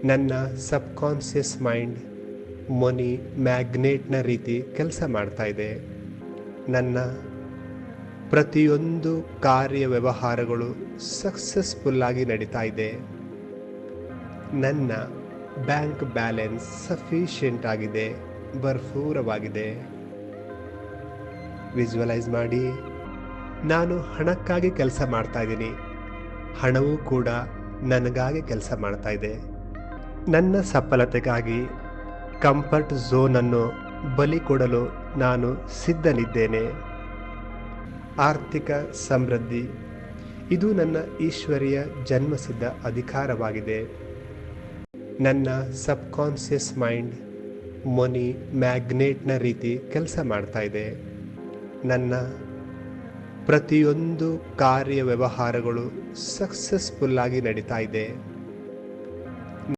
ನನ್ನ subconscious mind ಮನಿ ಮ್ಯಾಗ್ನೆಟ್ನ ರೀತಿ ಕೆಲಸ ಮಾಡ್ತಾ ಇದೆ. ನನ್ನ ಪ್ರತಿಯೊಂದು ಕಾರ್ಯ ವ್ಯವಹಾರಗಳು ಸಕ್ಸಸ್ಫುಲ್ಲಾಗಿ ನಡೀತಾ ಇದೆ. ನನ್ನ ಬ್ಯಾಂಕ್ ಬ್ಯಾಲೆನ್ಸ್ ಸಫಿಷಿಯೆಂಟ್ ಆಗಿದೆ, ಭರ್ಪೂರವಾಗಿದೆ. ವಿಜುವಲೈಸ್ ಮಾಡಿ, ನಾನು ಹಣಕ್ಕಾಗಿ ಕೆಲಸ ಮಾಡ್ತಾ ಇದ್ದೀನಿ, ಹಣವೂ ಕೂಡ ನನಗಾಗಿ ಕೆಲಸ ಮಾಡ್ತಾ ಇದೆ. ನನ್ನ ಸಫಲತೆಗಾಗಿ ಕಂಫರ್ಟ್ ಝೋನನ್ನು ಬಲಿ ಕೊಡಲು ನಾನು ಸಿದ್ಧನಿದ್ದೇನೆ. ಆರ್ಥಿಕ ಸಮೃದ್ಧಿ ಇದು ನನ್ನ ಈಶ್ವರೀಯ ಜನ್ಮಸಿದ್ಧ ಅಧಿಕಾರವಾಗಿದೆ. ನನ್ನ ಸಬ್ಕಾನ್ಷಿಯಸ್ ಮೈಂಡ್ ಮನಿ ಮ್ಯಾಗ್ನೆಟ್ನ ರೀತಿ ಕೆಲಸ ಮಾಡ್ತಾ ಇದೆ. ನನ್ನ ಪ್ರತಿಯೊಂದು ಕಾರ್ಯ ವ್ಯವಹಾರಗಳು ಸಕ್ಸಸ್ಫುಲ್ಲಾಗಿ ನಡೀತಾ ಇದೆ.